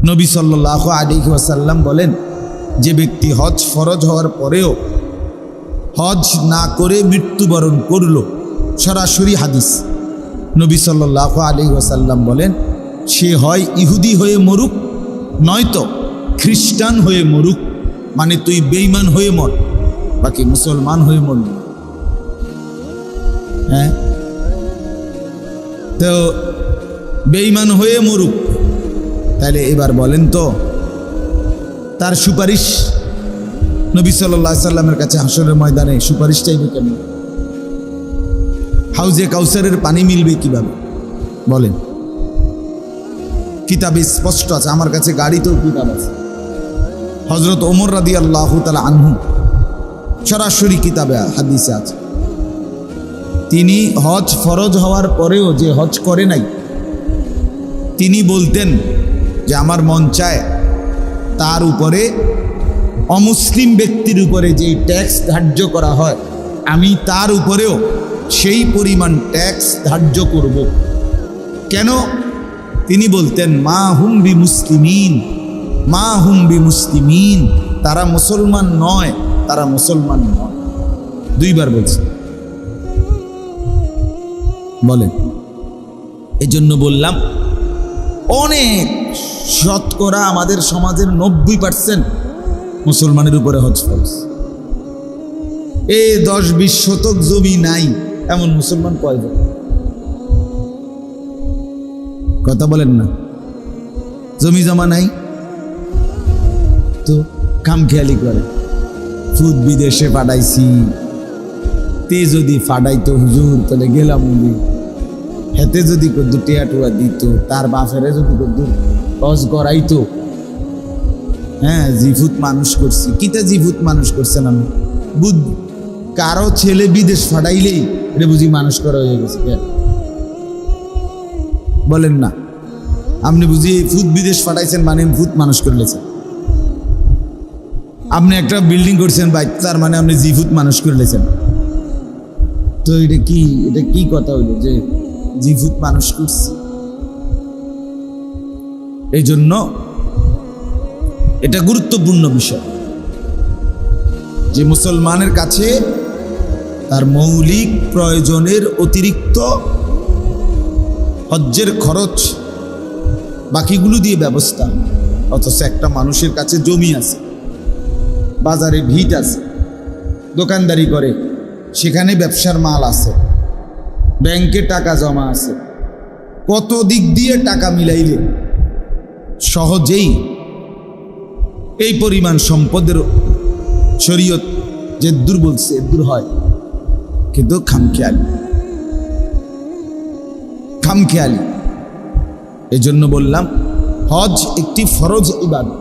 নবী সাল্লাল্লাহু আলাইহি ওয়াসাল্লাম বলেন, যে ব্যক্তি হজ ফরজ হওয়ার পরেও হজ না করে মৃত্যুবরণ করল, সরাসরি হাদিস, নবী সাল্লাল্লাহু আলাইহি ওয়াসাল্লাম বলেন, সে হয় ইহুদি হয়ে মরুক, নয়তো খ্রিস্টান হয়ে মরুক। মানে তুই বেঈমান হয়ে মর, বাকি মুসলমান হয়ে মর। হ্যাঁ, তো বেঈমান হয়ে মরুক, তাহলে এবার বলেন তো তার সুপারিশ নবী সাল্লাল্লাহু আলাইহি সাল্লামের কাছে হাসরের ময়দানে সুপারিশ চাইবে কেমন? হাউজে কাউসারের পানি মিলবে কিভাবে বলেন? কিতাবে স্পষ্ট আছে, আমার কাছে গাড়িতেও কিতাব আছে। হযরত ওমর রাদিয়াল্লাহু তাআলা আনহু সরাসরি কিতাবে হাদিসে আছে, তিনি হজ ফরজ হওয়ার পরেও যে হজ করে নাই, তিনি বলতেন যে আমার মন চায় তার উপরে অমুসলিম ব্যক্তির উপরে যেই ট্যাক্স ধার্য করা হয়, আমি তার উপরেও সেই পরিমাণ ট্যাক্স ধার্য করব। কেন? তিনি বলতেন, মা হুম বি মুসলিমিন, মা হুম বি মুসলিমিন, তারা মুসলমান নয়, তারা মুসলমান নয়। দুইবার বলছে। বলেন, এজন্য বললাম অনেক শতকরা আমাদের সমাজের 90% মুসলমানের উপরে হজ ফরজ। 10-20 শতক জমি নাই এমন মুসলমান কয়জন? কথা বলেন না। জমি জমা নাই তো খামখেয়ালি করে, ফুদ বিদেশে পাঠাইছি, তে যদি ফাটাইতো হুজুর তাহলে গেলাম, হেতে যদি কদ্দু টিয়া টুয়া দিত, তার বাপেরে যদি কদ্দু হজ করাইতো। হ্যাঁ, জিভুত মানুষ করছি, কিতা জিভুত মানুষ করছেন আমি বুদ্ধি। কারো ছেলে বিদেশ ফাটাইলেই এটা বুঝি মানুষ করা হয়ে গেছে। বলেন না, আপনি বুঝি ফুদ বিদেশ ফাটাইছেন মানে ফুদ মানুষ করলেছেন। আপনি একটা বিল্ডিং করছেন তার মানে আপনি জিভুত মানুষ করলেছেন। তো এটা কি কথা হইল যে জিভুত মানুষ করছে? এই জন্য এটা গুরুত্বপূর্ণ বিষয় যে মুসলমানের কাছে তার মৌলিক প্রয়োজনের অতিরিক্ত হজ্জের খরচ বাকিগুলো দিয়ে ব্যবস্থা। অথচ একটা মানুষের কাছে জমি আছে, বাজারে ভিট আছে, দোকানদারি করে, সেখানে ব্যবসার মাল আছে, ব্যাংকে টাকা জমা আছে, কত দিক দিয়ে টাকা মিলাইলে সহজেই এই পরিমাণ সম্পদের শরীয়ত যে দূর বলছে দূর হয়। কিন্তু খামখেয়ালি। এই জন্য বললাম হজ একটি ফরজ ইবাদত।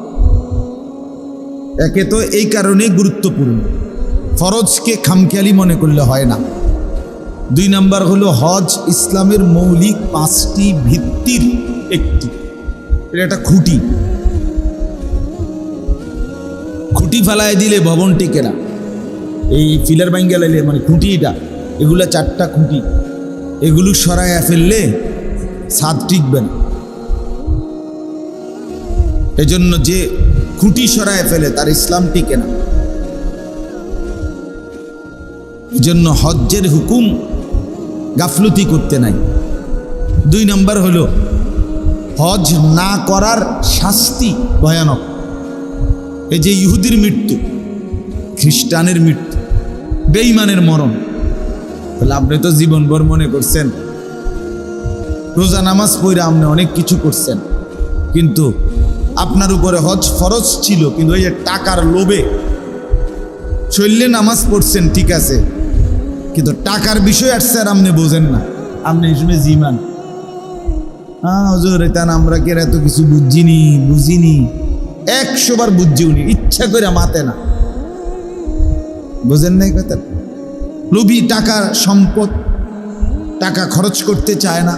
একে তো এই কারণে গুরুত্বপূর্ণ, ফরজকে খামখেয়ালি মনে করলে হয় না। 2 নাম্বার হলো হজ ইসলামের মৌলিক 5টি ভিত্তির একটি, এটা একটা খুঁটি। খুঁটি ফেলায় দিলে ভবন টিকে না। এই ফিলার ভাঙ্গা লাইলে মানে খুঁটিটা, এগুলা 4টা খুঁটি, এগুলো সরাইয়া ফেললে ছাদ টিকবে না। এজন্য যে খুঁটি সরায় ফেলে তার ইসলাম টিকে না। এজন্য হজ্জের হুকুম গাফলতি করতে নাই। 2 নাম্বার হলো হজ না করার শাস্তি ভয়ানক। এই যে ইহুদির মৃত্যু, খ্রিস্টানের মৃত্যু, বেঈমানের মরণ, তাহলে আপনি তো জীবনভর মনে করছেন রোজা নামাজ পড়ে আপনি অনেক কিছু করছেন, কিন্তু আপনার উপরে হজ ফরজ ছিল, কিন্তু ওই যে টাকার লোভে চললে নামাজ পড়ছেন, ঠিক আছে, কিন্তু টাকার বিষয় আসছে আর আপনি বোঝেন না। আপনি এই সময় জিমান, হ্যাঁ হুজুর এটা আমরা কে এত কিছু বুঝিনি 100 বার বুঝিও নি, ইচ্ছা করে মাতে না, বোঝেন নাই কথা। লোভী, টাকার সম্পদ, টাকা খরচ করতে চায় না,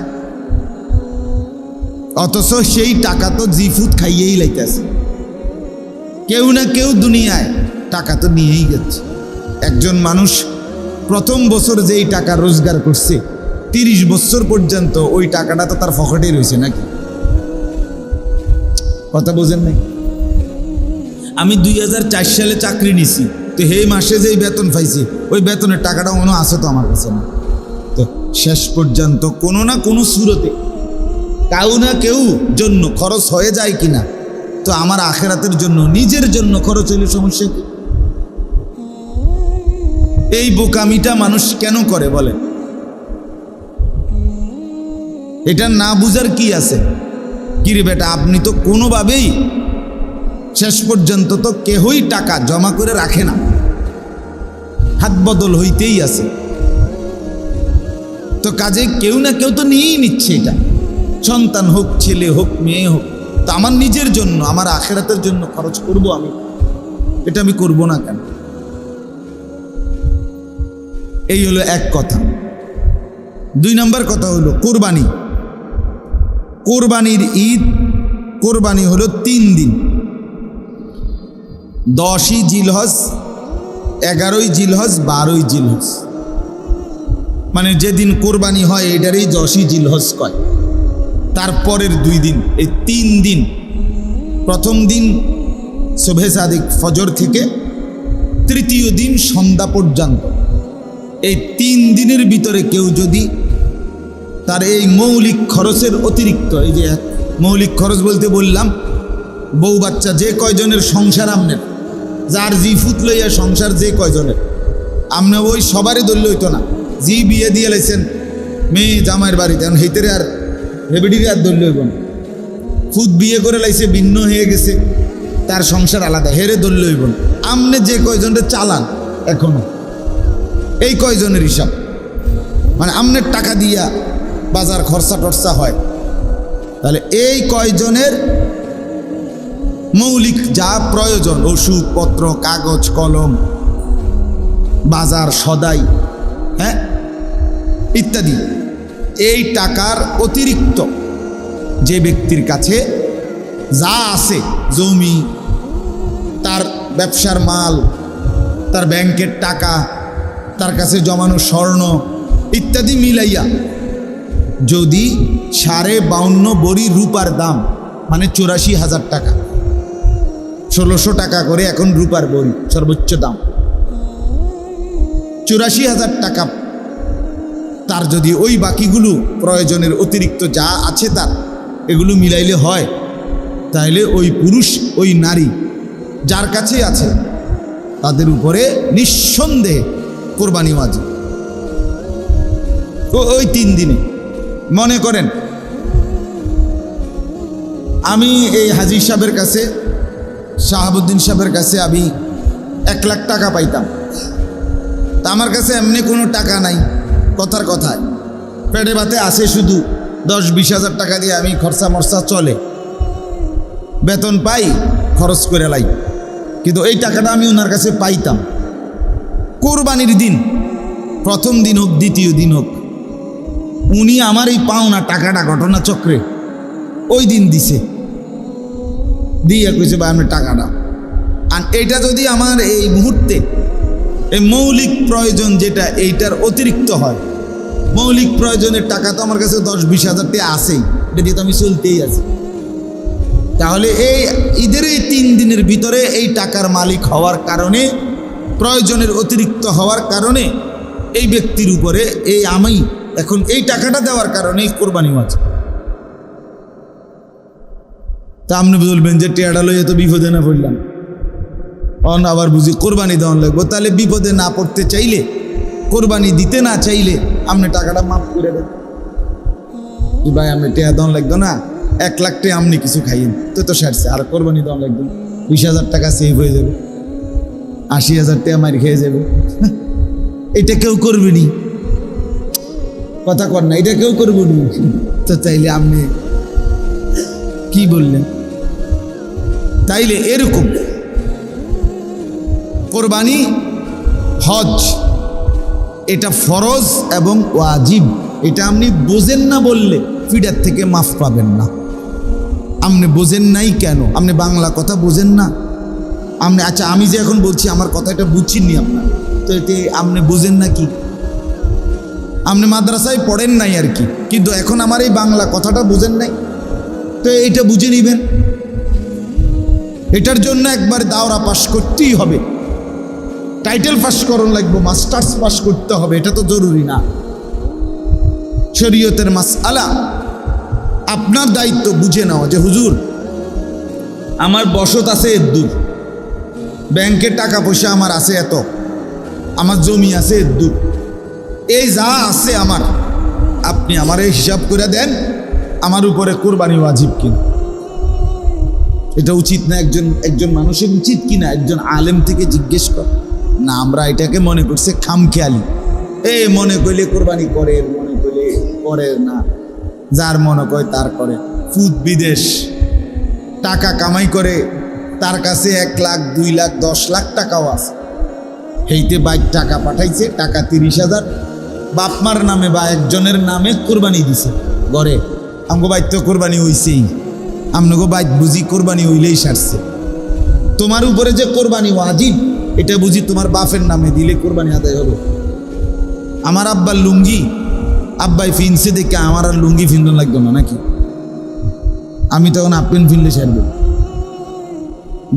অথচ সেই টাকা তো জিফুত খাইয়েই লাইতেছে। কেউ না কেউ দুনিয়ায় টাকা তো নিয়েই গেছে। একজন মানুষ প্রথম বছর যেই টাকা রোজগার করছে 30 বছর পর্যন্ত ওই টাকাটা তো তার পকেটেই রয়েছে নাকি? কথা বোঝেন নাই? আমি 2004 সালে চাকরি নিছি, তো এই মাসে যেই বেতন পাইছি ওই বেতনের টাকাটা মনে আছে তো আমার কাছে না। তো শেষ পর্যন্ত কোনো না কোনো সুরতে কেউ না কেউ জন্য খরচ হয়ে যায় কিনা, তো আমার আখেরাতের জন্য নিজের জন্য খরচ হইলে সমস্যা কি? এই বোকামিটা মানুষ কেন করে বলেন? এটা না বুঝার কি আছে? কিরে বেটা, আপনি তো কোনোভাবেই শেষ পর্যন্ত তো কেহই টাকা জমা করে রাখে না, হাত বদল হইতেই আছে। তো কাজে কেউ না কেউ তো নিয়েই নিচ্ছে, এটা সন্তান হোক, ছেলে হোক, মেয়ে হোক। তো আমার নিজের জন্য, আমার আখেরাতের জন্য খরচ করব আমি, এটা আমি করব না কেন? এই হলো এক কথা। 2 নম্বর কথা হলো কোরবানি। কোরবানির ঈদ, কোরবানি হলো 3 দিন, 10ই জিলহজ, 11ই জিলহজ, 12ই জিলহজ। মানে যেদিন কোরবানি হয় এটারই 10ই জিলহজ কয়। তারপরের 2 দিন, এই 3 দিন, প্রথম দিন সুবহে সাদিক ফজর থেকে তৃতীয় দিন সন্ধ্যা পর্যন্ত, এই 3 দিনের ভিতরে কেউ যদি তার এই মৌলিক খরচের অতিরিক্ত, এই যে মৌলিক খরচ বলতে বললাম, বউ বাচ্চা যে কয়জনের সংসার আমনের, যার জি ফুত লইয়া সংসার যে কয়জনের, আমনে ওই সবারই দলীয় হইতো না। জি বিয়ে দিয়ে লাইছেন মেয়ে জামাইয়ের বাড়িতে, এখন হেতেরে আর হেবেডিরে আর দলীয় হইব না। ফুত বিয়ে করে লাইছে, ভিন্ন হয়ে গেছে, তার সংসার আলাদা, হেরে দলীয় হইব না। আমনে যে কয়জনের চালান এখনো এই কয়জনের হিসাব, মানে আমনের টাকা দিয়া বাজার খরচা টরচা হয়, তাহলে এই কয়জনের মৌলিক যা প্রয়োজন, ওষুধপত্র, কাগজ কলম, বাজার সদাই, হ্যাঁ ইত্যাদি, এই টাকার অতিরিক্ত যে ব্যক্তির কাছে যা আছে, জমি, তার ব্যবসার মাল, তার ব্যাংকের টাকা, তার কাছে জমানো স্বর্ণ ইত্যাদি মিলাইয়া যদি 52.5 বড়ি রূপার দাম, মানে 84,000 টাকা, 1600 টাকা করে এখন রূপার বড়ি সর্বোচ্চ দাম, 84,000 টাকা, তার যদি ওই বাকিগুলো প্রয়োজনের অতিরিক্ত যা আছে তার এগুলো মিলাইলে হয়, তাহলে ওই পুরুষ, ওই নারী যার কাছে আছে তাদের উপরে নিঃসন্দেহে কোরবানি ওয়াজিব। ওই 3 দিনে মনে করেন আমি এই হাজী সাহেবের কাছে, শাহাবুদ্দিন সাহেবের কাছে আমি 1 লাখ টাকা পাইতাম, তা আমার কাছে এমনি কোনো টাকা নাই, কথার কথায় পেটে ভাতে আসে শুধু 10-20 হাজার টাকা দিয়ে আমি খরচা মরচা চলে, বেতন পাই, খরচ করে লাই, কিন্তু এই টাকাটা আমি ওনার কাছে পাইতাম। কোরবানির দিন, প্রথম দিন হোক, দ্বিতীয় দিন হোক, উনি আমার এই পাওনা টাকাটা ঘটনা চক্রে ওই দিন দিছে, দিয়ে কইছে ভাই আপনি টাকাটা। আর এইটা যদি আমার এই মুহূর্তে এই মৌলিক প্রয়োজন যেটা, এইটার অতিরিক্ত হয়, মৌলিক প্রয়োজনের টাকা তো আমার কাছে 10-20 হাজার টাকা আছেই, এটা দিয়ে তো আমি চলতেই আছি, তাহলে এই ঈদের এই 3 দিনের ভিতরে এই টাকার মালিক হওয়ার কারণে, প্রয়োজনের অতিরিক্ত হওয়ার কারণে এই ব্যক্তির উপরে এই আমি এখন এই টাকাটা দেওয়ার কারণে কোরবানি ওয়াজিব। তা আপনি বলবেন যে টেয়াটা লইয়া তো বিপদে না পড়লাম, অন আবার বুঝি কোরবানি দেওয়ান লাগবো, তাহলে বিপদে না পড়তে চাইলে, কোরবানি দিতে না চাইলে আপনি টাকাটা মাফ করে দেন, ভাই আপনি টেয়া দেওয়ান লাগতো না, 1 লাখ টাকা আপনি কিছু খাইয়েন তো সারছে, আর কোরবানি দেওয়ান লাগবে 20,000 টাকা সেভ হয়ে যাবে, 80,000 টাকা মার খেয়ে যাবে। এটা কেউ করবে নি, কথা কর না, এটা কেউ করবো নি। তো চাইলে আপনি কি বললেন? তাইলে এরকম কোরবানি, হজ, এটা ফরজ এবং ওয়াজিব, এটা আপনি বোঝেন না বললে ফিডার থেকে মাফ পাবেন না। আপনি বোঝেন নাই কেন? আপনি বাংলা কথা বোঝেন না? আপনি, আচ্ছা আমি যে এখন বলছি আমার কথাটা বুঝছেননি আপনার, তো এতে আপনি বোঝেন না কি? আপনি মাদ্রাসায় পড়েন নাই আর কি, কিন্তু এখন আমার এই বাংলা কথাটা বোঝেন নাই, তো এইটা বুঝে নিবেন। এটার জন্য একবার দাওরা পাশ করতেই হবে, টাইটেল পাস করন লাগবে, মাস্টার্স পাস করতে হবে, এটা তো জরুরি না। শরীয়তের মাসআলা আপনার দায়িত্ব বুঝে নেওয়া যে হুজুর আমার বসত আছে এদ্দুর, ব্যাংকে টাকা পয়সা আমার আছে এত, আমার জমি আছে এদ্দুর, এই যা আছে আমার, আপনি আমার এই হিসাব করে দেন, আমার উপরে কোরবানি ওয়াজিব কিনা। এটা উচিত না? একজন মানুষের উচিত কিনা একজন আলেম থেকে জিজ্ঞেস কর? না, আমরা এটাকে মনে করছে খামখেয়ালি, মনে করলে কোরবানি করে, মনে করলে করে না, যার মনে করে তার করে। ফুদ বিদেশ টাকা কামাই করে, তার কাছে 1 লাখ 2 লাখ 10 লাখ টাকাও আছে, হেইতে বাইক টাকা পাঠাইছে, টাকা 30,000 বাপমার নামে বা একজনের নামে কোরবানি দিছে ঘরে। আমগো বাইক তো কোরবানি হইছেই, আমগো বাইক বুঝি কোরবানি হইলেই সারছে। তোমার উপরে যে কোরবানি ওয়াজিব, এটা বুঝি তোমার বাপের নামে দিলে কোরবানি আদায় হবে? আমার আব্বার লুঙ্গি আব্বাই ফিনছে দেখে আমার আর লুঙ্গি ফিন্দন লাগতো না নাকি? আমি তখন আপেন ফিনলে সারবে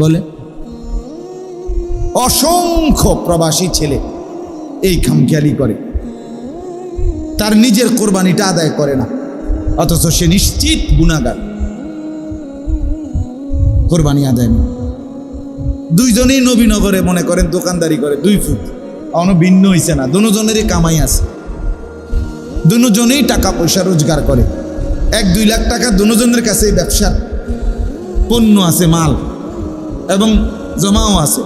বলে? অসংখ্য প্রবাসী ছেলে এই খামখেয়ালি করে, তার নিজের কোরবানিটা আদায় করে না, অথচ সে নিশ্চিত গুনাহগার, কোরবানি আদায় না। দুইজনেই নবীনগরে মনে করেন দোকানদারি করে, 2 ফুট, অন্য ভিন্ন হইছে না, দুজনেরই কামাই আছে, দুজনেই টাকা পয়সা রোজগার করে, 1-2 লাখ টাকা দুজনের কাছে ব্যবসার পণ্য আছে, মাল এবং জমাও আছে,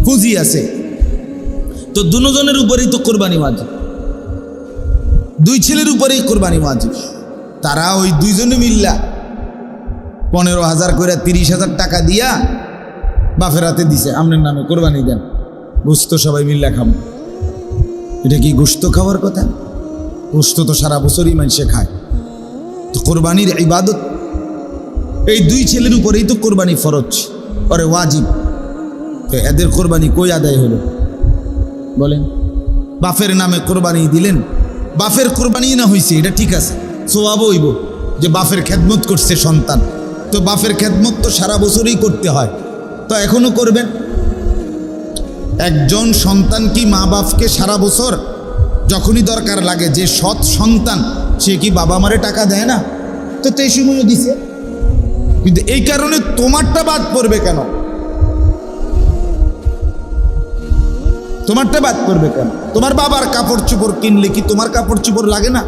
পুঁজি আছে, তো দুজনের উপরেই তো কোরবানি ওয়াজিব, 2 ছেলের উপরেই কোরবানি ওয়াজিব। তারা ওই 2 জনে মিল্লা 15,000 করে 30,000 টাকা দিয়া বাপের হাতে দিছে, আপনার নামে কোরবানি দেন, গোস্ত সবাই মিল্লা খাবো। এটা কি গোস্ত খাওয়ার কথা? গোস্ত তো সারা বছরই মানুষে খায়। তো কোরবানির ইবাদত এই 2 ছেলের উপরেই তো কোরবানি ফরজ, পরে ওয়াজিব। তো এদের কোরবানি কই আদায় হলো বলেন? বাপের নামে কোরবানি দিলেন, বাপের কোরবানি না হয়েছে এটা ঠিক আছে, সওয়াব হইব যে বাপের খেদমত করছে সন্তান, তো বাপের খেদমত তো সারা বছরই করতে হয়, তো এখনো করবেন। একজন সন্তান কি মা বাপকে সারা বছর যখনই দরকার লাগে, যে সৎ সন্তান সে কি বাবা মারে টাকা দেয় না? তো এই সময়ও দিছে, কিন্তু এই কারণে তোমারটা বাদ পড়বে কেন? তোমারটা বাদ পড়বে কেন? তোমার বাবার কাপড় চোপড় কিনলে কি তোমার কাপড় চোপড় লাগে না?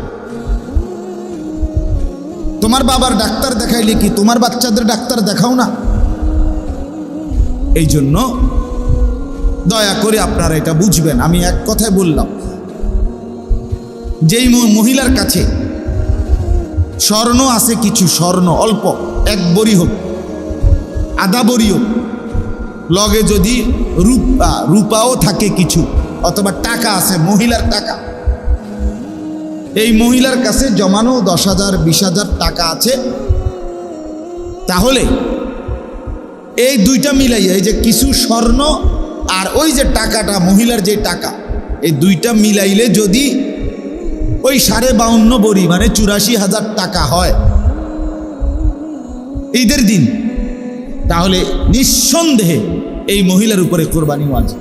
তোমার বাবার ডাক্তার দেখাইলে কি তোমার বাচ্চাদের ডাক্তার দেখাও না? এই জন্য দয়া করে আপনারা এটা বুঝবেন। আমি এক কথায় বললাম, যেই মহিলার কাছে স্বর্ণ আছে, কিছু স্বর্ণ অল্প, 1 বড়ি হোক, আধা বড়ি হোক, লগে যদি রূপাও থাকে কিছু, অথবা টাকা আছে, মহিলার টাকা, এই মহিলার কাছে জমানো 10,000 20,000 টাকা আছে, তাহলে এই 2টা মিলাইয়া, এই যে কিছু স্বর্ণ আর ওই যে টাকাটা, মহিলার যে টাকা, এই 2টা মিলাইলে যদি ওই 52.5 বড়ি মানে 84,000 টাকা হয় ঈদের দিন, তাহলে নিঃসন্দেহে এই মহিলার উপরে কোরবানি ওয়াজিব,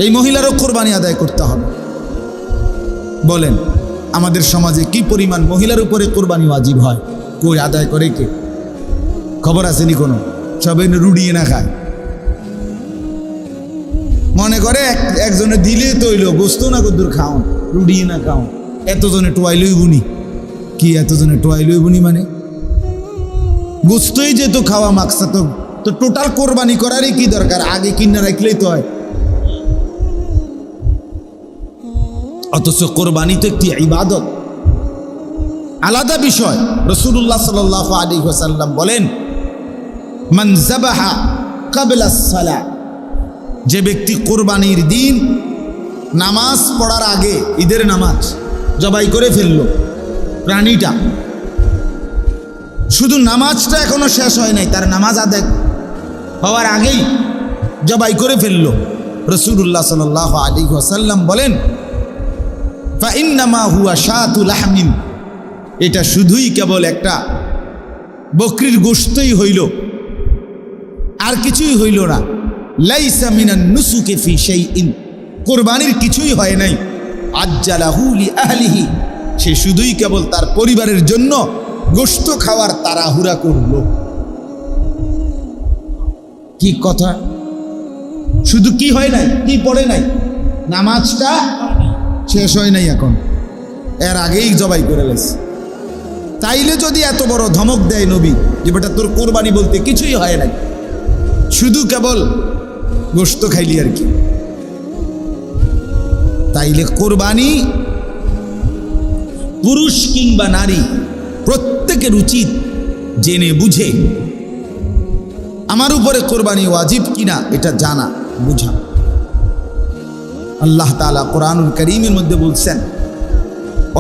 এই মহিলারও কোরবানি আদায় করতে হবে। বলেন আমাদের সমাজে কি পরিমাণ মহিলার উপরে কোরবানি ওয়াজিব হয়? কই আদায় করে কে? খবর আসেনি কোনো? সবাই রুড়িয়ে না খায়, মনে করে একজনে দিলে তৈল গোস্ত না কদ্দুর খাওন, রুড়িয়ে না খাওন, এতজনে টোয়াইলই বুনি। কি এতজনে টোয়াইলই বুনি মানে? গোস্তই যেহেতু খাওয়া মাকসা, তো টোটাল কোরবানি করারই কি দরকার? আগে কিনে রাখলেই তো হয়। অথচ কোরবানি তো একটি ইবাদত, আলাদা বিষয়। রাসূলুল্লাহ সাল্লাল্লাহু আলাইহি ওয়াসাল্লাম বলেন, মান যাবাহা ক্বাবলা আস-সালাহ, যে ব্যক্তি কোরবানির দিন নামাজ পড়ার আগে, ঈদের নামাজ জবাই করে ফেললো প্রাণীটা, শুধু নামাজটা এখনো শেষ হয় নাই, তার নামাজ আদায় হওয়ার আগেই জবাই করে ফেললো, রাসূলুল্লাহ সাল্লাল্লাহু আলাইহি ওয়াসাল্লাম বলেন, ফাইন্নামা হুয়া শাতু লাহমিন, এটা শুধুই কেবল একটা বকরির গোশতই হইল, আর কিছুই হইল না। লাইসা মিনান নুসুকি ফি শাইইন, কুরবানির কিছুই হয় নাই। আজ্জালাহু লি আহলিহি, সে শুধুই কেবল তার পরিবারের জন্য গোশত খাওয়ার তাড়াহুড়া করল। কি কথা! শুধু কি হয় নাই, কি পড়ে নাই, নামাজটা শেষ হয় নাই, এখন এর আগেই জবাই করে গেছে। তাইলে যদি এত বড় ধমক দেয় নবী যে বেটা তোর কোরবানি বলতে কিছুই হয় নাই, শুধু কেবল গোশত খাইলি আর কি, তাইলে কোরবানি পুরুষ কিংবা নারী প্রত্যেকের উচিত জেনে বুঝে আমার উপরে কোরবানি ওয়াজিব কিনা এটা জানা বুঝা। আল্লাহ তাআলা কোরআনুল কারীমের মধ্যে বলছেন,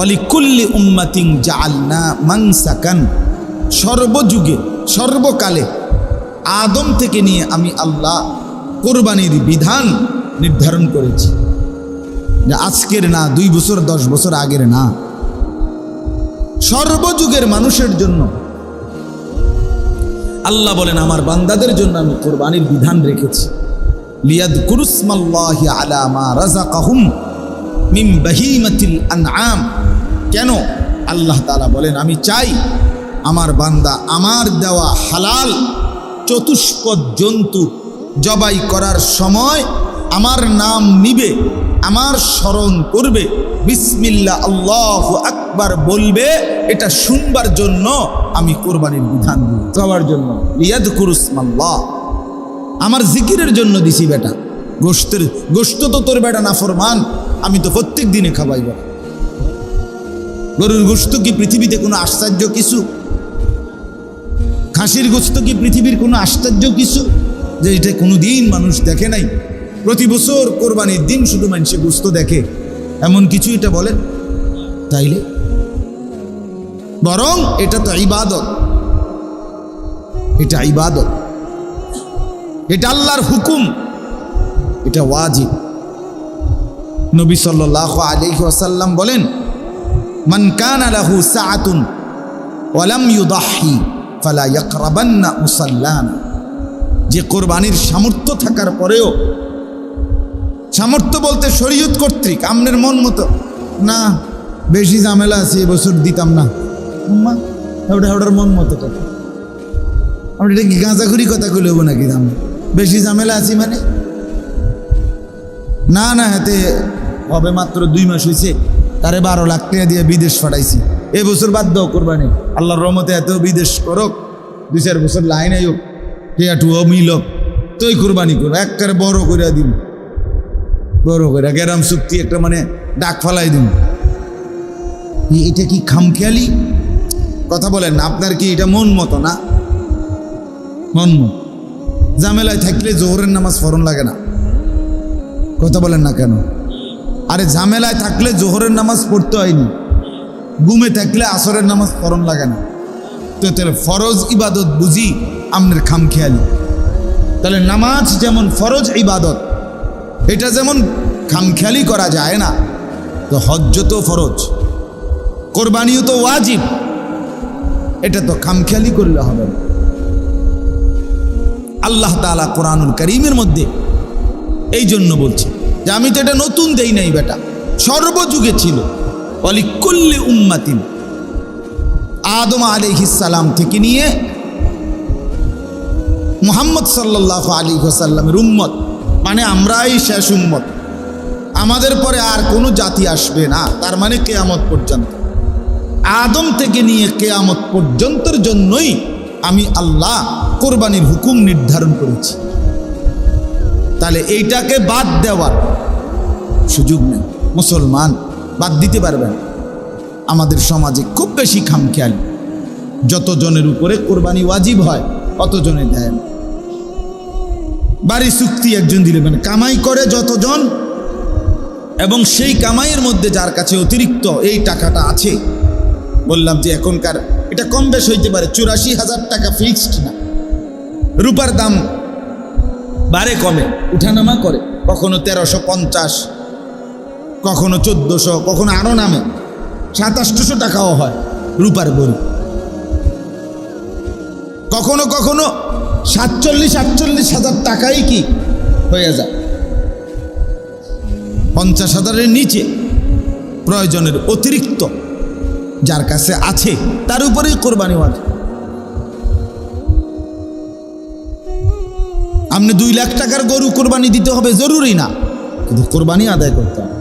অলিকুল্লি উম্মাতিন জাআলনা মানসাকান, সর্বযুগে সর্বকালে আদম থেকে নিয়ে আমি আল্লাহ কোরবানির বিধান নির্ধারণ করেছি। যে আজকের না, 2 বছর 10 বছর আগের না, সর্বযুগের মানুষের জন্য আল্লাহ বলেন আমার বান্দাদের জন্য আমি কোরবানির বিধান রেখেছি। লিয়াযকুরু ইসমাল্লাহি আলা মা রাযাকাহুম মিন বাহিমাতিল আনআম। কেন? আল্লাহ তাআলা বলেন আমি চাই আমার বান্দা আমার দেওয়া হালাল চতুষ্পদ জন্তু জবাই করার সময় আমার নাম নিবে, আমার স্মরণ করবে, বিসমিল্লাহ আল্লাহু আকবার বলবে। এটা শুনবার জন্য আমি কোরবানির বিধান দিই, সবার জন্য। লিয়াযকুরু ইসমাল্লাহ, আমার জিকিরের জন্য দিছি বেটা। গোশত তো তোর বেটা নাফরমান, আমি তো প্রত্যেক দিনে খাবাই বেটা। গরুর গোশত কি পৃথিবীতে কোনো আশ্চর্য কিছু? খাসির গোশত কি পৃথিবীর কোনো আশ্চর্য কিছু যে এটা কোনোদিন মানুষ দেখে নাই? প্রতি বছর কোরবানির দিন শুধু মানুষে গোশত দেখে, এমন কিছু এটা বলেন? তাইলে বরং এটা তো ইবাদত, এটা ইবাদত, এটা আল্লাহর হুকুম, এটা ওয়াজিব। নবী সাল্লাল্লাহু আলাইহি ওয়াসাল্লাম বলেন, মান কানা লাহু সাআতুন ওয়া লাম ইউদাহি ফালা ইয়াকরাবান্না মুসাল্লানা। যে কোরবানির সামর্থ্য থাকার পরেও, সামর্থ্য বলতে শরীয়ত কর্তৃক আমনের মন মতো না, বেশি ঝামেলা আছে এবছর দিতাম না, ওটার মন মতো কথা। আমরা এটা কি গাঁজাখুরি কথা কইলেব নাকি? বেশি ঝামেলা আছি মানে না, না হাতে হবে মাত্র 2 মাস হয়েছে, তারে 12 লাখ টাকা দিয়ে বিদেশ পাঠাইছি, এবছর বাদ দাও কোরবানি। আল্লাহর রহমতে এত বিদেশ করক, 2-4 বছর লাইন আইক, টিয়াটুও মিলক, তোই কোরবানি করো, একবারে বড় করে দিন, বড় করে গ্যারাম চুক্তি একটা মানে ডাক ফালাই দিন। এটা কি খামখেয়ালি কথা বলেন না? আপনার কি এটা মন মতো না? মন মতো ঝামেলায় থাকলে জোহরের নামাজ ফরন লাগে না, কথা বলেন না কেন? আরে ঝামেলায় থাকলে জোহরের নামাজ পড়তে হয়নি, ঘুমে থাকলে আসরের নামাজ ফরন লাগে না। তো তাহলে ফরজ ইবাদত বুঝি আপনার খামখেয়ালি। তাহলে নামাজ যেমন ফরজ ইবাদত, এটা যেমন খামখেয়ালি করা যায় না, তো হজ্জ তো ফরজ, কোরবানিও তো ওয়াজিব, এটা তো খামখেয়ালি করলে হবে না। আল্লাহ তাআলা কোরআনুল কারীমের মধ্যে এই জন্য বলছে যে আমি তো এটা নতুন দেই নাই বেটা, সর্বযুগে ছিল। ওয়ালিকুল্লি উম্মাতিন, আদম আলাইহিস সালাম থেকে নিয়ে মুহাম্মদ সাল্লাল্লাহু আলাইহি ওয়াসাল্লামের উম্মত, মানে আমরাই শেষ উম্মত, আমাদের পরে আর কোনো জাতি আসবে না, তার মানে কিয়ামত পর্যন্ত। আদম থেকে নিয়ে কিয়ামত পর্যন্তের জন্যই আমি আল্লাহ কোরবানির হুকুম নির্ধারণ করেছি। তাহলে এইটাকে বাদ দেওয়ার সুযোগ নেই, মুসলমান বাদ দিতে পারবেন। আমাদের সমাজে খুব বেশি খামখেয়ালি, যতজনের উপরে কোরবানি ওয়াজিব হয় অতজনে দেন। বাড়ি চুক্তি একজন দিলে মানে কামাই করে যতজন, এবং সেই কামাইয়ের মধ্যে যার কাছে অতিরিক্ত এই টাকাটা আছে, বললাম যে এখনকার এটা কম বেশ হইতে পারে, 84,000 টাকা ফিক্সড না, রূপার দাম বাড়ে কমে উঠানামা করে, কখনো 1350, কখনো 1400, কখনো আরো নামে 2700 টাকাও হয় রূপার গরু। কখনো কখনো 47-48 টাকাই কি হয়ে যায়, 50,000-এর নিচে প্রয়োজনের অতিরিক্ত যার কাছে আছে তার উপরেই কোরবানি ওয়াজিব। আপনি 2 লাখ টাকার গরু কোরবানি দিতে হবে জরুরি না, কিন্তু কোরবানি আদায় করতে হবে।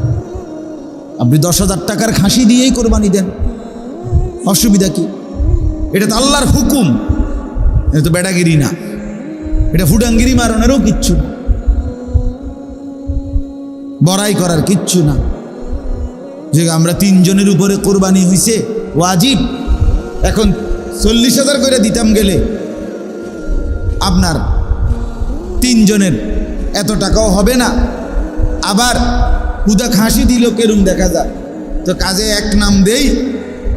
আপনি 10,000 টাকার খাসি দিয়েই কোরবানি দেন, অসুবিধা কি? এটা তো আল্লাহর হুকুম, এটা তো বেড়াগিরি না, এটা ফুডাঙ্গিরি মারণেরও কিচ্ছু না, বড়াই করার কিচ্ছু না। যে আমরা 3 জনের উপরে কোরবানি হইছে ওয়াজিব, এখন 40,000 করে দিতাম গেলে আপনার 3 জনের এত টাকাও হবে না। আবার হুদা খাসি দিল কেরম দেখা যায়, তো কাজে এক নাম দেই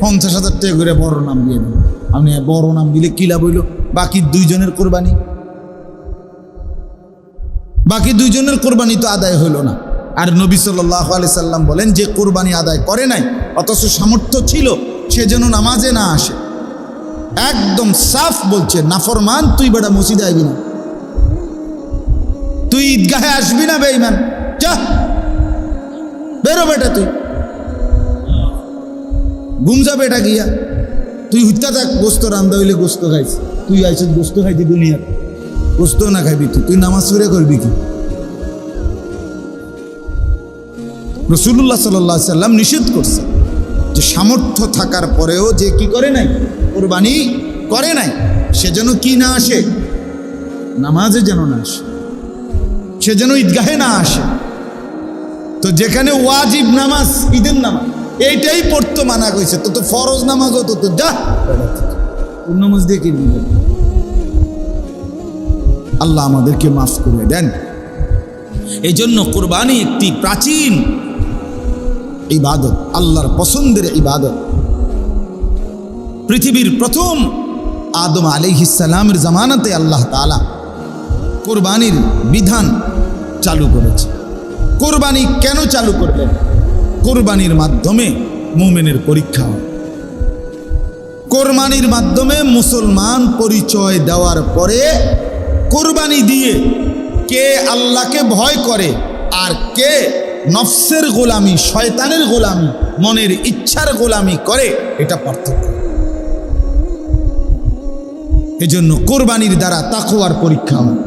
50,000 টাকা করে বড় নাম দিয়ে দেন। আপনি বড় নাম দিলে কি লাভ হইল? বাকি 2 জনের কোরবানি, বাকি 2 জনের কোরবানি তো আদায় হইল না। আর নবী সাল্লাল্লাহু আলাইহি সাল্লাম বলেন, যে কোরবানি আদায় করে নাই অথচ সামর্থ্য ছিল, সে যেন নামাজে না আসে। একদম সাফ বলছে, নাফরমান তুই বেটা মসজিদে আইবি না, তুই ঈদগাহে আসবি না, বেঈমান যা বেরো বেটা, তুই ঘুম যা বেটা গিয়া, তুই হুত্যা থাক, গোস্ত রান্দা হইলে গোস্ত খাইছি, তুই আইছিস গোস্ত খাইতি দুনিয়ার, গোস্ত না খাইবি তুই নামাজ পড়ে করবি কি? রাসূলুল্লাহ সাল্লাল্লাহু আলাইহি সাল্লাম নিষেধ করছে যে সামর্থ্য থাকার পরেও যে কি করে নাই, কোরবানি করে নাই, সে যেন কি না আসে, নামাজে যেন না আসে, সে যেন ঈদগাহে না আসে। তো যেখানে ওয়াজিব নামাজ, ঈদের নামাজ, এইটাই পড়তে মানা করেছে, তো ফরজ নামাজও তো যা নামাজ দিয়ে কি দিবে? আল্লাহ আমাদেরকে মাফ করে দেন। এই জন্য কোরবানি একটি প্রাচীন ইবাদত, আল্লাহর পছন্দের ইবাদত। পৃথিবীর প্রথম আদম আলাইহিস সালামের জামানাতে আল্লাহ তাআলা কোরবানির বিধান চালু করেছে। কোরবানি কেন চালু করলেন? কোরবানির মাধ্যমে মুমিনের পরীক্ষা হয়। কোরবানির মাধ্যমে মুসলমান পরিচয় দেওয়ার পরে কোরবানি দিয়ে কে আল্লাহকে ভয় করে আর কে নফসের গোলামি, শয়তানের গোলামি, মনের ইচ্ছার গোলামি করে, এটা পার্থক্য। এজন্য কোরবানির দ্বারা তাকওয়ার পরীক্ষা হয়।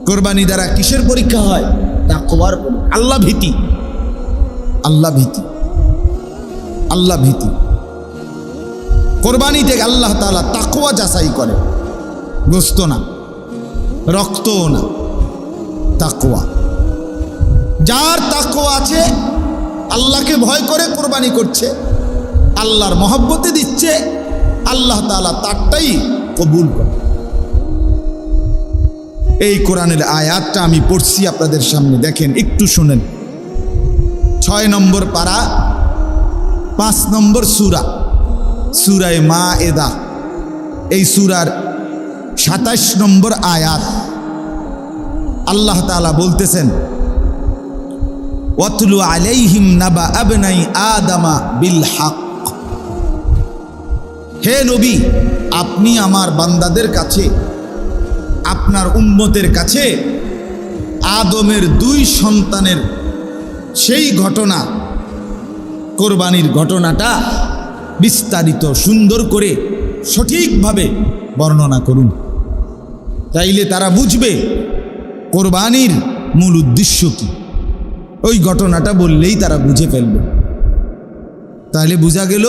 কোরবানি দ্বারা কিসের পরীক্ষা হয়? তাকওয়ার, আল্লাহ ভীতি, আল্লাহ ভীতি, আল্লাহ ভীতি। কোরবানি থেকে আল্লাহ তাআলা তাকওয়া যাচাই করে, গোস্ত না, রক্তও না, তাকওয়া। যার তাকওয়া আছে, আল্লাহকে ভয় করে কোরবানি করছে, আল্লাহর মহব্বতে দিচ্ছে, আল্লাহ তাআলা তারটাই কবুল করে। এই কোরআনের আয়াতটা আমি পড়ছি আপনাদের সামনে, দেখেন একটু শুনেন। 6 নম্বর পারা, 5 নম্বর সূরা, সূরায়ে মায়েদা। এই সূরার 27 নম্বর আয়াত আল্লাহ তাআলা বলতেছেন, ওয়াতলু আলাইহিম নাবা আবনাই আদামা বিল হক। হে নবী, আপনি আমার বান্দাদের কাছে, আপনার উম্মতের কাছে আদমের 2 সন্তানের সেই ঘটনা, কোরবানির ঘটনাটা বিস্তারিত সুন্দর করে সঠিকভাবে বর্ণনা করুন। তাইলে তারা বুঝবে কোরবানির মূল উদ্দেশ্য কি। ওই ঘটনাটা বললেই তারা বুঝে ফেলবে। তাহলে বোঝা গেল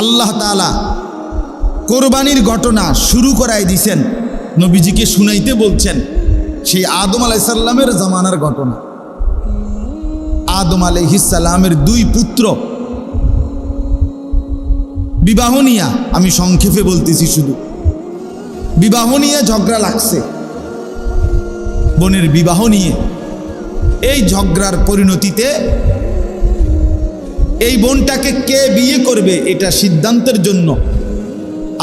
আল্লাহ তাআলা কোরবানির ঘটনা শুরু করাই দিয়েছেন, নবীজিকে শুনাইতে বলছেন সেই আদম আলাইহিস সালামের জামানার ঘটনা। আদম আলাইহিস সালামের 2 পুত্র বিবাহ নিয়ে, আমি সংক্ষেপে বলতেছি, শুধু বিবাহ নিয়ে ঝগড়া লাগছে, বোনের বিবাহ নিয়ে। এই ঝগড়ার পরিণতিতে এই বোনটাকে কে বিয়ে করবে এটা সিদ্ধান্তের জন্য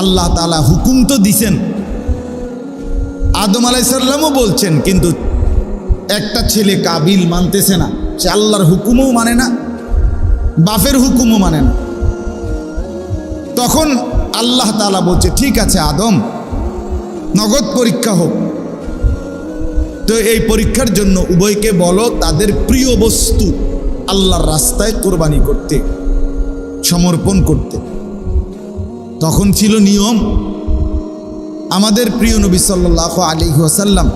আল্লাহ তাআলা হুকুম তো দিছেন, আদম আলাইহিস সালামও বলছেন, কিন্তু একটা ছেলে কাবিল মানতেছে না, সে আল্লাহর হুকুমও মানে না, বাপের হুকুমও মানে না। তখন আল্লাহ তাআলা বলছে ঠিক আছে আদম, নগদ পরীক্ষা হোক। তো এই পরীক্ষার জন্য উভয়কে বলো তাদের প্রিয় বস্তু আল্লাহর রাস্তায় কোরবানি করতে, সমর্পণ করতে। তখন ছিল নিয়ম, আমাদের প্রিয় নবী সাল্লাল্লাহু আলাইহি ওয়াসাল্লাম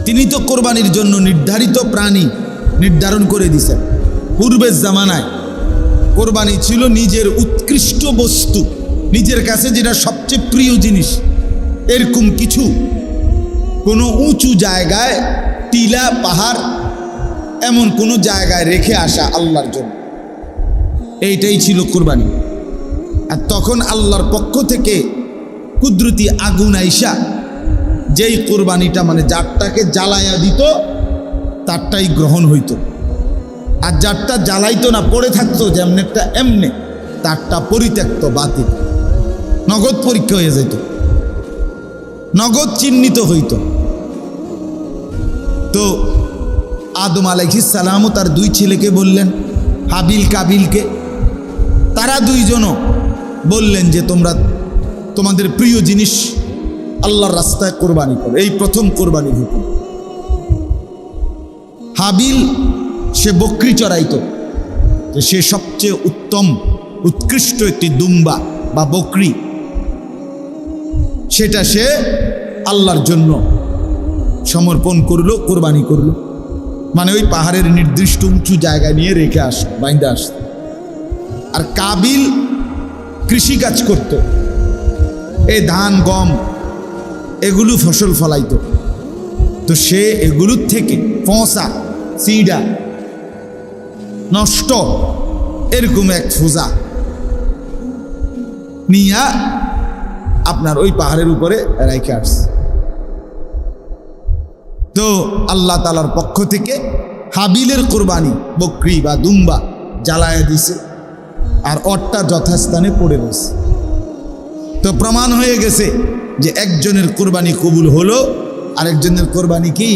তিনি তো কোরবানির জন্য নির্ধারিত প্রাণী নির্ধারণ করে দিয়েছেন। পূর্বের জামানায় কোরবানি ছিল নিজের উৎকৃষ্ট বস্তু, নিজের কাছে যেটা সবচেয়ে প্রিয় জিনিস, এরকম কিছু কোনো উঁচু জায়গায়, টিলা পাহাড় এমন কোনো জায়গায় রেখে আসা আল্লাহর জন্য, এইটাই ছিল কোরবানি। আর তখন আল্লাহর পক্ষ থেকে কুদরতি আগুন আইসা যেই কোরবানিটা মানে যারটাকে জ্বালাইয়া দিত তারটাই গ্রহণ হইত, আর যারটা জ্বালাইতো না পড়ে থাকতো যেমনেটা এমনে তারটা পরিত্যক্ত, বাতিল, নগদ পরীক্ষা হয়ে যেত, নগদ চিহ্নিত হইত। তো আদম আলাইহিস সালামও তার দুই ছেলেকে বললেন, হাবিল কাবিলকে, তারা দুইজনও বললেন যে তোমরা তোমাদের প্রিয় জিনিস আল্লাহর রাস্তায় কোরবানি করো। এই প্রথম কোরবানির হুকুম। হাবিল সে বকরি চড়াইতো, তো সে সবচেয়ে উত্তম উৎকৃষ্ট একটি দুম্বা বা বকরি, সেটা সে আল্লাহর জন্য সমর্পণ করলো, কোরবানি করলো। মানে ওই পাহাড়ের নির্দিষ্ট উঁচু জায়গায় নিয়ে রেখে আসতো, বাইন্দা আসতো। আর কাবিল কৃষিকাজ করত, এই ধান গম এগুলো ফসল ফলাইতো। তো সে এগুলোর থেকে পচা, চিড়া, নষ্ট এরকম এক ফোজা নিয়া আপনার ওই পাহাড়ের উপরে রেখে আসছে। তো আল্লাহ তাআলার পক্ষ থেকে হাবিলের কোরবানি বকরি বা দুম্বা জ্বালায়া দিছে, আর অটটা যথাস্থানে পড়ে রয়েছে। তো প্রমাণ হয়ে গেছে যে একজনের কোরবানি কবুল হলো, আরেকজনের কোরবানি কি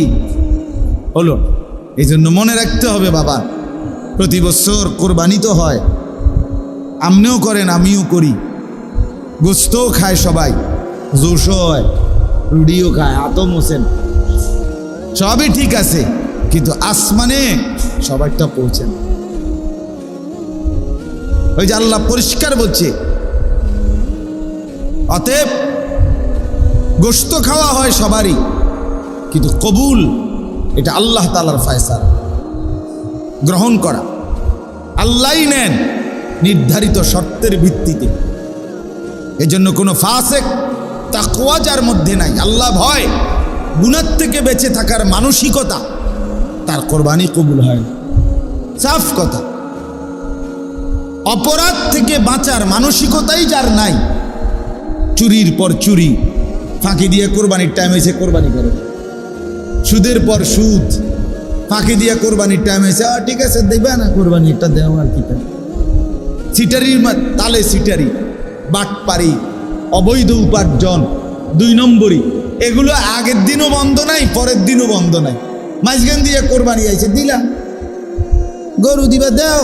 হলো। এই জন্য মনে রাখতে হবে বাবা, প্রতি বছর কোরবানি তো হয়, আপনিও করেন আমিও করি, গোস্তও খায় সবাই, জোশও হয়, রুডিও খায়, আতম হোসেন, সবই ঠিক আছে, কিন্তু আসমানে সবাইটা পৌঁছেন। ওই যে আল্লাহ পরিষ্কার বলছে, অতএব গোশত খাওয়া হয় সবারই, কিন্তু কবুল এটা আল্লাহ তাআলার ফয়সালা, গ্রহণ করা আল্লাহই নেন নির্ধারিত শর্তের ভিত্তিতে। এজন্য কোনো ফাসেক তাকওয়া যার মধ্যে নাই, আল্লাহ ভয়, গুনাহ থেকে বেঁচে থাকার মানসিকতা, তার কোরবানি কবুল হয় না। সাফ কথা। অপরাধ থেকে বাঁচার মানসিকতাই যার নাই, চুরির পর চুরি, ফাঁকি দিয়ে কোরবানির টাইম এসে কোরবানি করে, সুদের পর সুদ, ফাঁকি দিয়ে কোরবানির টাইম এসে ঠিক আছে দেবে না কোরবানি একটা দেওয়া, আর কি সিটারির তালে সিটারি, বাটপারি, অবৈধ উপার্জন, 2 নম্বরই, এগুলো আগের দিনও বন্ধ নাই, পরের দিনও বন্ধ নাই। মাঝখান দিয়ে কোরবানি আইছে, দিলাম, গরু দিবা দেও,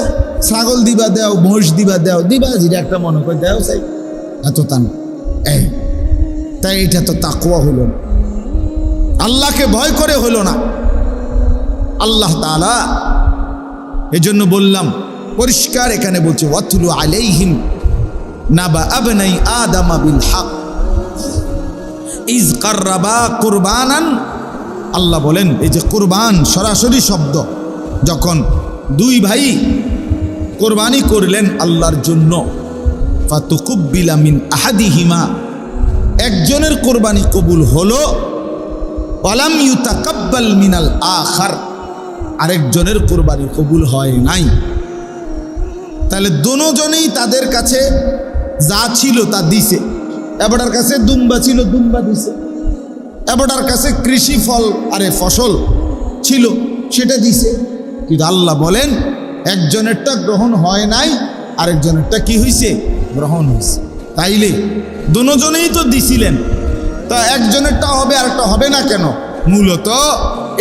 ছাগল দিবা দেও, মহিষ দিবা দেও, দিবা যেটা একটা মনে করে দেও, চাই এত তান। এই তাই এটা তো তাকওয়া হলো না, আল্লাহকে ভয় করে হলো না। আল্লাহ তাআলা এজন্য বললাম পরিষ্কার, এখানে বলছে ওয়াতলু আলাইহিম নাবা আবনাই আদম বিল হক ইজ কাররাবা কুরবানান। আল্লাহ বলেন এই যে কুরবান সরাসরি শব্দ, যখন 2 ভাই কোরবানি করলেন আল্লাহর জন্য, ফাতুকুব্বিলা মিন আহাদিহিমা, একজনের কোরবানি কবুল হলো, ওয়ালাম ইউতাকাব্বাল মিনাল আখার, আরেকজনের কোরবানি কবুল হয় নাই। তাহলে দুজনেই তাদের কাছে যা ছিল তা দিছে। এবাটার কাছে দুম্বা ছিল, দুম্বা দিছে, এবাটার কাছে কৃষি ফসল ছিল, সেটা দিছে। কিন্তু আল্লাহ বলেন একজনেরটা গ্রহণ হয় নাই, আরেকজনেরটা কি হইছে, গ্রহণ হয়েছে। তাইলে দুজনেই তো দিছিলেন, তা একজনেরটা হবে আরেকটা হবে না কেন? মূলত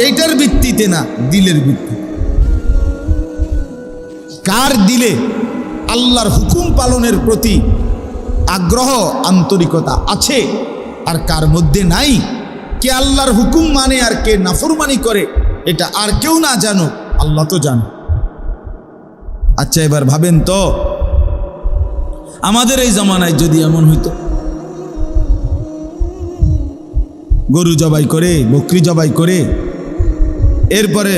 এইটার ভিত্তিতে না, দিলের ভিত্তিতে। কার দিলে আল্লাহর হুকুম পালনের প্রতি আগ্রহ আন্তরিকতা আছে আর কার মধ্যে নাই, কে আল্লাহর হুকুম মানে আর কে নাফরমানি করে, এটা আর কেউ না জানো, আল্লাহ তো জানো। আচ্ছা এবার ভাবেন তো, আমাদের এই জামানায় যদি এমন হইতো, গরু জবাই করে, বকরি জবাই করে, এরপরে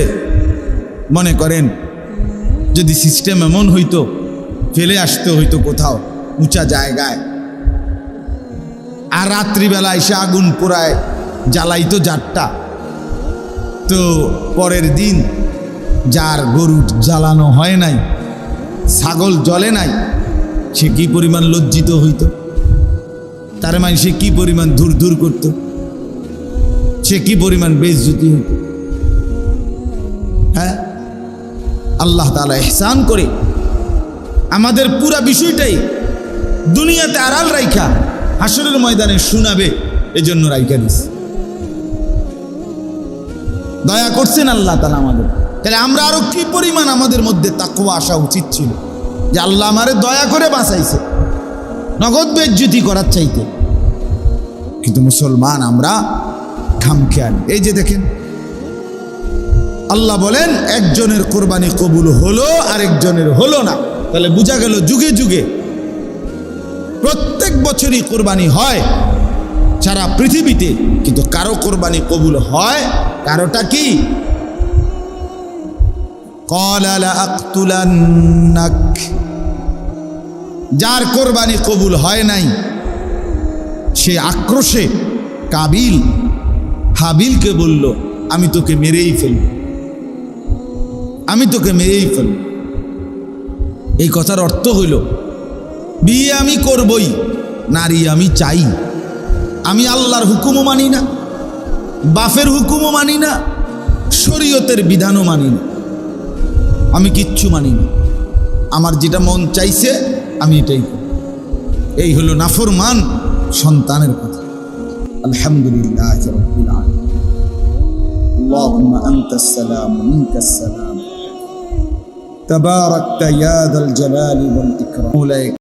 মনে করেন যদি সিস্টেম এমন হইতো ফেলে আসতে হইতো কোথাও উঁচা জায়গায়, আর রাত্রিবেলা এসে আগুন পোড়ায় জ্বালাইতো জারটা, তো পরের দিন যার গরু জ্বালানো হয় নাই, ছাগল জ্বলে নাই, সে কি পরিমাণ লজ্জিত হইত, তার মানে সে কি পরিমাণ ধুর ধুর করত, সে কি পরিমাণ বেইজ্জতি হইত। হ্যাঁ, আল্লাহ তাআলা ইহসান করে আমাদের পুরা বিষয়টাই দুনিয়াতে আড়াল রাইখা হাসরের ময়দানে শোনাবে, এজন্য রাইখা দিস। দয়া করছেন আল্লাহ তাআলা আমাদের। তাহলে আমরা আরো কি পরিমাণ আমাদের মধ্যে তাকওয়া আসা উচিত ছিল, যে আল্লাহ আমারে দয়া করে বাঁচাইছে, নগদ বেইজ্জতি করার চাইতে। কিন্তু মুসলমান আমরা খামখেয়াল। এই যে দেখেন আল্লাহ বলেন একজনের কোরবানি কবুল হলো আরেকজনের হলো না, তাহলে বোঝা গেল যুগে যুগে প্রত্যেক বছরই কোরবানি হয় সারা পৃথিবীতে, কিন্তু কারো কোরবানি কবুল হয়, কারোটা কি ক্বালা লাআকতুলান্নাক, যার কোরবানি কবুল হয় নাই সে আক্রোশে কাবিল হাবিলকে বলল আমি তোকে মেরেই ফেলব, আমি তোকে মেরেই ফেলব। এই কথার অর্থ হইল বিয়ে আমি করবই, নারী আমি চাই। আমি আল্লাহর হুকুমও মানি না, বাপের হুকুমও মানি না, শরীয়তের বিধানও মানি না, আমি কিচ্ছু মানি না, আমার যেটা মন চাইছে আমি এটাই করি। এই হলো নাফরমান সন্তানের কথা। আলহামদুলিল্লাহ রাব্বিল আলামিন। আল্লাহুম্মা আনতাস সালাম ওয়া মিনকাস সালাম, তাবারাকতা ইয়া যাল জালালি ওয়াল ইকরাম।